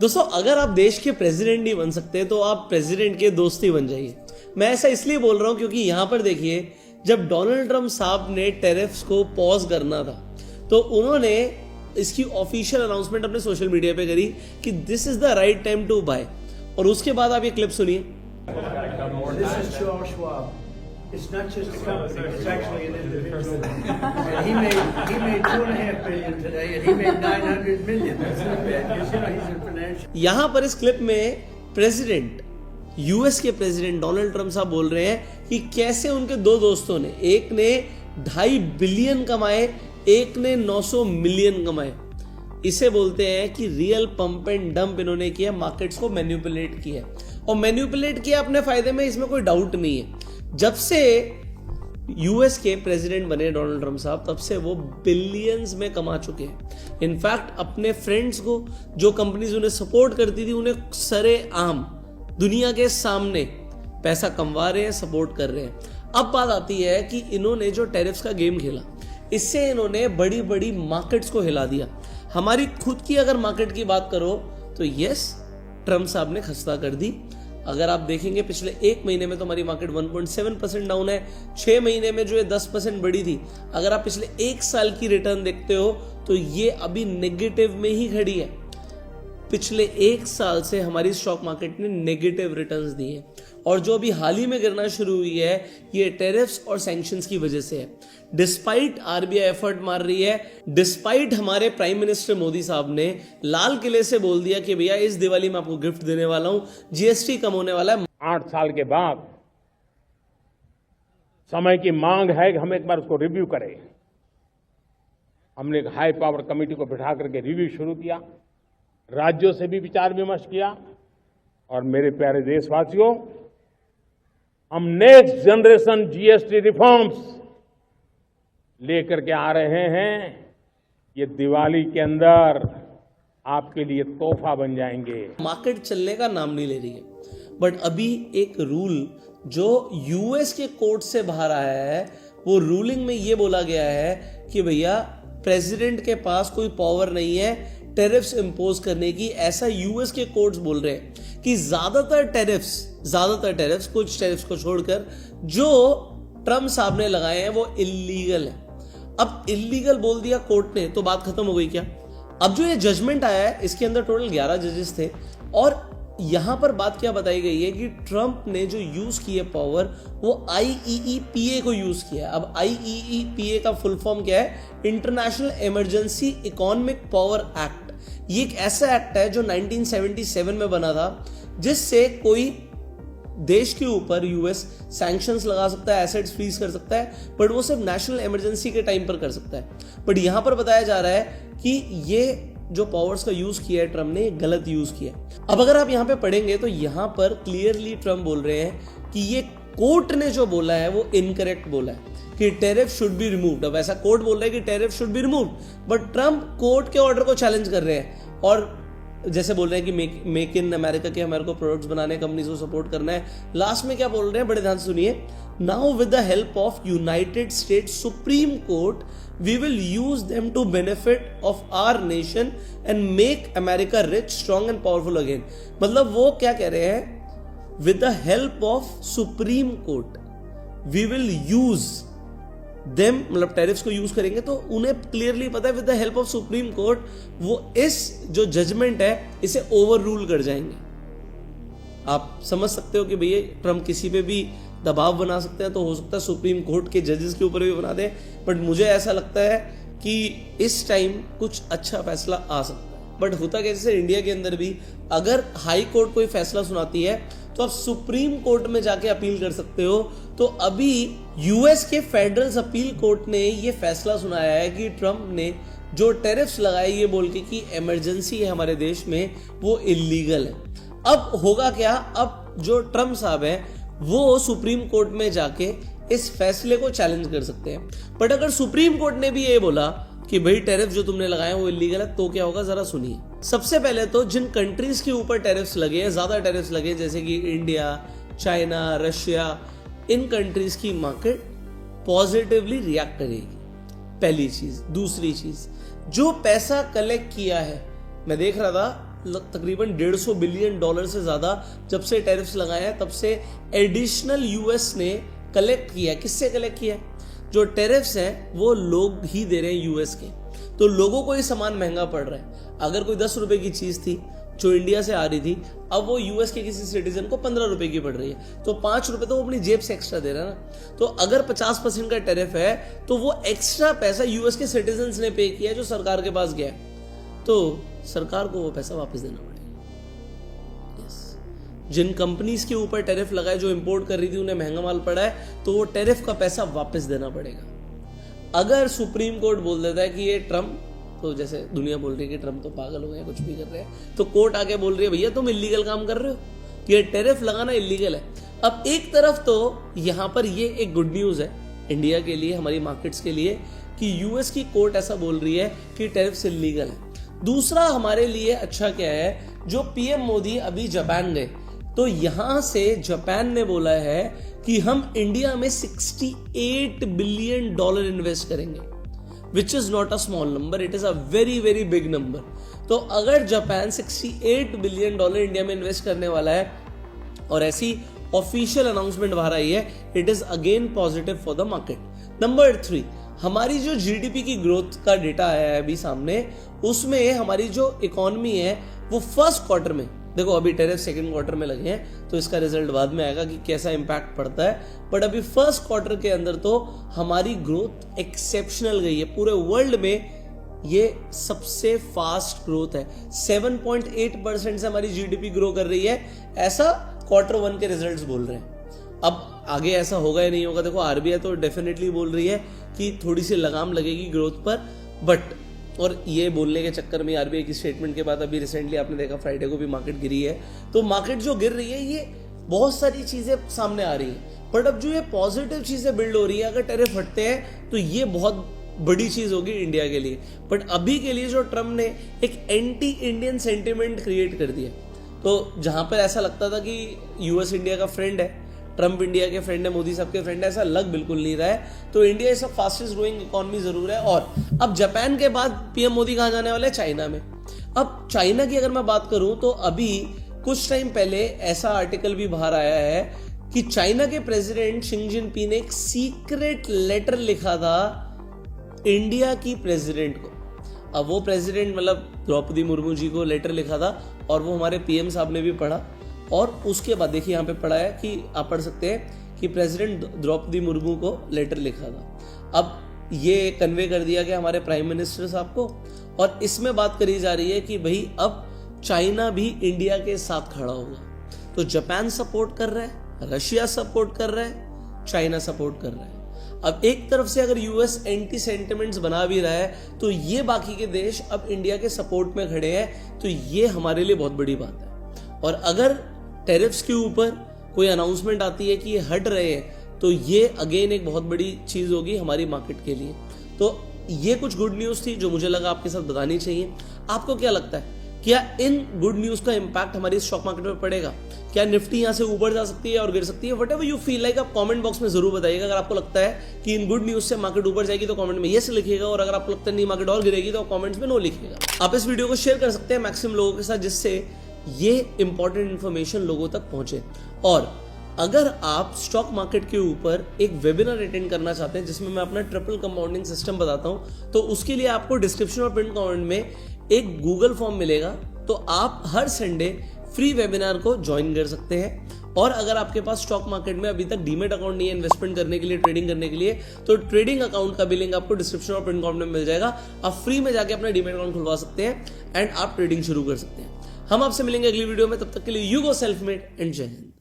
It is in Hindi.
दोस्तों, अगर आप देश के प्रेसिडेंट नहीं बन सकते तो आप प्रेसिडेंट के दोस्त ही बन जाइए। मैं ऐसा इसलिए बोल रहा हूं क्योंकि यहां पर देखिए, जब डोनाल्ड ट्रंप साहब ने टैरिफ्स को पॉज करना था तो उन्होंने इसकी ऑफिशियल अनाउंसमेंट अपने सोशल मीडिया पे करी कि this is the right time to buy. और उसके बाद आप ये क्लिप सुनिए। This is Charles Schwab. It's not just a company, it's actually an individual. And he made $2.5 billion today, and he made $900 million. That's not bad, because he's a financial. यहां पर इस क्लिप में प्रेसिडेंट, यूएस के प्रेसिडेंट डोनाल्ड ट्रंप साहब बोल रहे हैं कि कैसे उनके दो दोस्तों ने, एक ने 2.5 बिलियन कमाए, एक ने 900 मिलियन कमाए। इसे बोलते हैं कि रियल पंप एंड डंप इन्होंने किया, मार्केट्स को मैनिपुलेट किया और मैनिपुलेट किया अपने फायदे में, इसमें कोई डाउट नहीं है। जब से यूएस के प्रेसिडेंट बने डोनाल्ड ट्रंप साहब, तब से वो बिलियंस में कमा चुके हैं। इनफैक्ट अपने फ्रेंड्स को, जो कंपनीज उन्हें सपोर्ट करती थी, उन्हें सरेआम दुनिया के सामने पैसा कमवा रहे हैं, सपोर्ट कर रहे हैं। अब बात आती है कि इन्होंने जो टैरिफ्स का गेम खेला, इससे इन्होंने बड़ी बड़ी मार्केट्स को हिला दिया। हमारी खुद की अगर मार्केट की बात करो तो यस, ट्रंप साहब ने खस्ता कर दी। अगर आप देखेंगे पिछले एक महीने में तो हमारी मार्केट 1.7% डाउन है। 6 महीने में जो ये 10% बढ़ी थी, अगर आप पिछले एक साल की रिटर्न देखते हो तो ये अभी नेगेटिव में ही खड़ी है। पिछले एक साल से हमारी स्टॉक मार्केट ने नेगेटिव रिटर्न्स दिए हैं और जो अभी हाल ही में गिरना शुरू हुई है, ये टैरिफ्स और सैंक्शंस की वजह से है। डिस्पाइट आरबीआई एफर्ट मार रही है, डिस्पाइट हमारे प्राइम मिनिस्टर मोदी साहब ने लाल किले से बोल दिया कि भैया इस दिवाली में आपको गिफ्ट देने वाला हूं, जीएसटी कम होने वाला है। 8 साल के बाद समय की मांग है कि हम एक बार उसको रिव्यू करें। हमने एक हाई पावर कमेटी को बिठा करके रिव्यू शुरू किया, राज्यों से भी विचार विमर्श किया और मेरे प्यारे देशवासियों, हम नेक्स्ट जनरेशन जीएसटी रिफॉर्म्स लेकर के आ रहे हैं। ये दिवाली के अंदर आपके लिए तोहफा बन जाएंगे। मार्केट चलने का नाम नहीं ले रही है, बट अभी एक रूल जो यूएस के कोर्ट से बाहर आया है, वो रूलिंग में ये बोला गया है कि भैया प्रेसिडेंट के पास कोई पावर नहीं है टैरिफ्स इंपोज करने की। ऐसा यूएस के कोर्ट्स बोल रहे हैं कि ज्यादातर टैरिफ्स कुछ टैरिफ्स को छोड़कर जो ट्रंप साहब ने लगाए हैं वो इल्लीगल है। अब इल्लीगल बोल दिया कोर्ट ने तो बात खत्म हो गई क्या? अब जो ये जजमेंट आया है, इसके अंदर टोटल 11 जजेस थे और यहां पर बात क्या बताई गई है कि ट्रंप ने जो यूज की है पावर, वो IEEPA को यूज किया है। अब IEEPA का फुल फॉर्म क्या है? International emergency economic power act. ये एक ऐसा एक्ट है जो 1977 में बना था, जिससे कोई देश के ऊपर यूएस सैंक्शंस लगा सकता है, एसेट्स फ्रीज कर सकता है, बट वो सिर्फ नेशनल इमरजेंसी के टाइम पर कर सकता है। बट यहां पर बताया जा रहा है कि ये जो पावर्स का यूज किया है ट्रंप ने, गलत यूज किया। अब अगर आप यहां पे पढ़ेंगे तो यहां पर क्लियरली ट्रंप बोल रहे हैं कि ये कोर्ट ने जो बोला है वो इनकरेक्ट बोला है कि टैरिफ शुड बी रिमूव्ड। अब ऐसा कोर्ट बोल रहा है कि tariff should be removed, but Trump court के ऑर्डर को चैलेंज कर रहे हैं और जैसे बोल रहे हैं कि मेक इन अमेरिका के हमारे को प्रोडक्ट्स बनाने, कंपनीज को सपोर्ट करना है। लास्ट में क्या बोल रहे हैं, बड़े ध्यान से सुनिए। Now with the help of United states supreme court we will use them to benefit of our nation and make America rich, strong and powerful again। मतलब वो क्या कह रहे हैं, with the help of Supreme Court we will use them, मतलब टैरिफ्स को यूज करेंगे तो उन्हें क्लियरली पता है with the help of Supreme Court वो इस जो जजमेंट है इसे ओवर रूल कर जाएंगे। आप समझ सकते हो कि भैया ट्रंप किसी पे भी दबाव बना सकते हैं, तो हो सकता है सुप्रीम कोर्ट के जजेस के ऊपर भी बना दें। बट मुझे ऐसा लगता है कि इस टाइम कुछ अच्छा फैसला आ सकता है। बट होता क्या, जैसे इंडिया के अंदर भी अगर हाई कोर्ट कोई फैसला सुनाती है तो आप सुप्रीम कोर्ट में जाके अपील कर सकते हो। तो अभी यूएस के फेडरल अपील कोर्ट ने ये फैसला सुनाया है कि ट्रंप ने जो टैरिफ्स लगाए ये बोल के कि इमरजेंसी है हमारे देश में, वो इल्लीगल है। अब होगा क्या, अब जो ट्रंप साहब है वो सुप्रीम कोर्ट में जाके इस फैसले को चैलेंज कर सकते हैं। बट अगर सुप्रीम कोर्ट ने भी ये बोला कि भाई टैरिफ जो तुमने लगाए वो इलीगल है, तो क्या होगा जरा सुनिए। सबसे पहले तो जिन कंट्रीज के ऊपर टैरिफ्स लगे हैं, ज्यादा टैरिफ्स लगे, जैसे कि इंडिया, चाइना, रशिया, इन कंट्रीज की मार्केट पॉजिटिवली रिएक्ट करेगी, पहली चीज। दूसरी चीज, जो पैसा कलेक्ट किया है, मैं देख रहा था तकरीबन $150 बिलियन से ज्यादा जब से टैरिफ्स लगाए हैं तब से एडिशनल यूएस ने कलेक्ट किया। किससे कलेक्ट किया? जो टैरिफ्स हैं वो लोग ही दे रहे हैं यूएस के, तो लोगों को ये सामान महंगा पड़ रहा है। अगर कोई 10 रुपए की चीज थी जो इंडिया से आ रही थी, अब वो यूएस के किसी सिटीजन को 15 रुपए की पड़ रही है, तो 5 रुपए तो वो अपनी जेब से एक्स्ट्रा दे रहा है ना। तो अगर 50% का टैरिफ है तो वो एक्स्ट्रा पैसा यूएस के सिटीजन्स ने पे किया जो सरकार के पास गया, तो सरकार को वो पैसा वापस देना पड़ेगा। जिन कंपनीज के ऊपर टैरिफ लगाए जो इंपोर्ट कर रही थी उन्हें महंगा माल पड़ा है, तो वो टैरिफ का पैसा वापस देना पड़ेगा। अगर सुप्रीम कोर्ट बोल देता है कि ये ट्रम्प, तो जैसे दुनिया बोल रही है कि ट्रम्प तो पागल हो गया, कुछ भी कर रहे हैं, तो कोर्ट आके बोल रही है भैया तुम इलीगल काम कर रहे हो, ये टैरिफ लगाना इलीगल है। अब एक तरफ तो यहां पर ये एक गुड न्यूज है इंडिया के लिए, हमारी मार्केट्स के लिए, कि यूएस की कोर्ट ऐसा बोल रही है कि टैरिफ इलीगल है। दूसरा हमारे लिए अच्छा क्या है, जो पीएम मोदी अभी जापान गए, तो यहां से जापान ने बोला है कि हम इंडिया में $68 बिलियन इन्वेस्ट करेंगे, which is not a small number, it is a very very big number. तो अगर जापान $68 बिलियन इंडिया में इन्वेस्ट करने वाला है और ऐसी ऑफिशियल अनाउंसमेंट बाहर आई है, it is again positive for the market. Number 3, हमारी जो जीडीपी की ग्रोथ का डेटा आया है अभी सामने, उसमें हमारी जो इकोनॉमी है वो फर्स्ट क्वार्टर में, देखो अभी टैरिफ सेकंड क्वार्टर में लगे हैं तो इसका रिजल्ट बाद में आएगा कि कैसा इंपैक्ट पड़ता है, बट अभी फर्स्ट क्वार्टर के अंदर तो हमारी ग्रोथ एक्सेप्शनल गई है। पूरे वर्ल्ड में ये सबसे फास्ट ग्रोथ है, 7.8% से हमारी जीडीपी ग्रो कर रही है, ऐसा Q1 के रिजल्ट्स बोल रहे हैं। अब आगे ऐसा होगा या नहीं होगा, देखो आरबीआई तो डेफिनेटली बोल रही है कि थोड़ी सी लगाम लगेगी ग्रोथ पर, बट और ये बोलने के चक्कर में आरबीआई की स्टेटमेंट के बाद अभी रिसेंटली आपने देखा फ्राइडे को भी मार्केट गिरी है, तो मार्केट जो गिर रही है ये बहुत सारी चीजें सामने आ रही है, बट अब जो ये पॉजिटिव चीजें बिल्ड हो रही है, अगर टैरिफ हटते हैं तो ये बहुत बड़ी चीज होगी इंडिया के लिए। बट अभी के लिए जो ट्रम्प ने एक एंटी इंडियन सेंटिमेंट क्रिएट कर दिया, तो जहां पर ऐसा लगता था कि यूएस इंडिया का फ्रेंड है, ट्रम्प इंडिया के फ्रेंड है, मोदी साहब के फ्रेंड है, ऐसा लग बिल्कुल नहीं रहा है। तो India is fastest growing economy जरूर है। और अब जापान के बाद पीएम मोदी कहां जाने वाले हैं? चाइना में। अब चाइना की अगर मैं बात करूं तो अभी कुछ टाइम पहले ऐसा आर्टिकल भी बाहर आया है कि चाइना के प्रेसिडेंट शी जिनपिंग ने एक सीक्रेट लेटर लिखा था इंडिया की प्रेसिडेंट को। अब वो प्रेसिडेंट मतलब द्रौपदी मुर्मू जी को लेटर लिखा था और वो हमारे पीएम साहब ने भी पढ़ा, और उसके बाद देखिए यहाँ पे पढ़ा है कि आप पढ़ सकते हैं कि प्रेसिडेंट द्रौपदी मुर्मू को लेटर लिखा था। अब ये कन्वे कर दिया गया हमारे प्राइम मिनिस्टर साहब को, और इसमें बात करी जा रही है कि भाई अब चाइना भी इंडिया के साथ खड़ा होगा। तो जापान सपोर्ट कर रहा है, रशिया सपोर्ट कर रहा है, चाइना सपोर्ट कर रहा है। अब एक तरफ से अगर यूएस एंटी सेंटिमेंट्स बना भी रहा है तो ये बाकी के देश अब इंडिया के सपोर्ट में खड़े हैं, तो ये हमारे लिए बहुत बड़ी बात है। और अगर टैरिफ्स के ऊपर कोई अनाउंसमेंट आती है कि ये हट रहे हैं, तो ये अगेन एक बहुत बड़ी चीज होगी हमारी मार्केट के लिए। तो ये कुछ गुड न्यूज थी जो मुझे लगा आपके साथ बतानी चाहिए। आपको क्या लगता है, क्या इन गुड न्यूज का इंपैक्ट हमारी स्टॉक मार्केट में पड़ेगा? क्या निफ्टी यहां से ऊपर जा सकती है और गिर सकती है? What ever you feel like, आप कमेंट बॉक्स में जरूर बताइएगा। अगर आपको लगता है कि इन गुड न्यूज से मार्केट ऊपर जाएगी तो कमेंट में यस लिखिएगा, और अगर आपको लगता है नहीं मार्केट और गिरेगी तो कमेंट्स में नो लिखिएगा। आप इस वीडियो को शेयर कर सकते हैं मैक्सिमम लोगों के साथ, जिससे ये इंपॉर्टेंट इंफॉर्मेशन लोगों तक पहुंचे। और अगर आप स्टॉक मार्केट के ऊपर एक वेबिनार अटेंड करना चाहते हैं जिसमें मैं अपना ट्रिपल कंपाउंडिंग सिस्टम बताता हूं, तो उसके लिए आपको डिस्क्रिप्शन और पिन कमेंट में एक गूगल फॉर्म मिलेगा, तो आप हर संडे फ्री वेबिनार को ज्वाइन कर सकते हैं। और अगर आपके पास स्टॉक मार्केट में अभी तक डीमेट अकाउंट नहीं है इन्वेस्टमेंट करने के लिए, ट्रेडिंग करने के लिए, तो ट्रेडिंग अकाउंट का भी लिंक आपको डिस्क्रिप्शन और पिन कमेंट में मिल जाएगा। आप फ्री में जाके अपना डीमेट अकाउंट खुलवा सकते हैं एंड आप ट्रेडिंग शुरू कर सकते हैं। हम आपसे मिलेंगे अगली वीडियो में, तब तक के लिए you go self made and जय हिंद।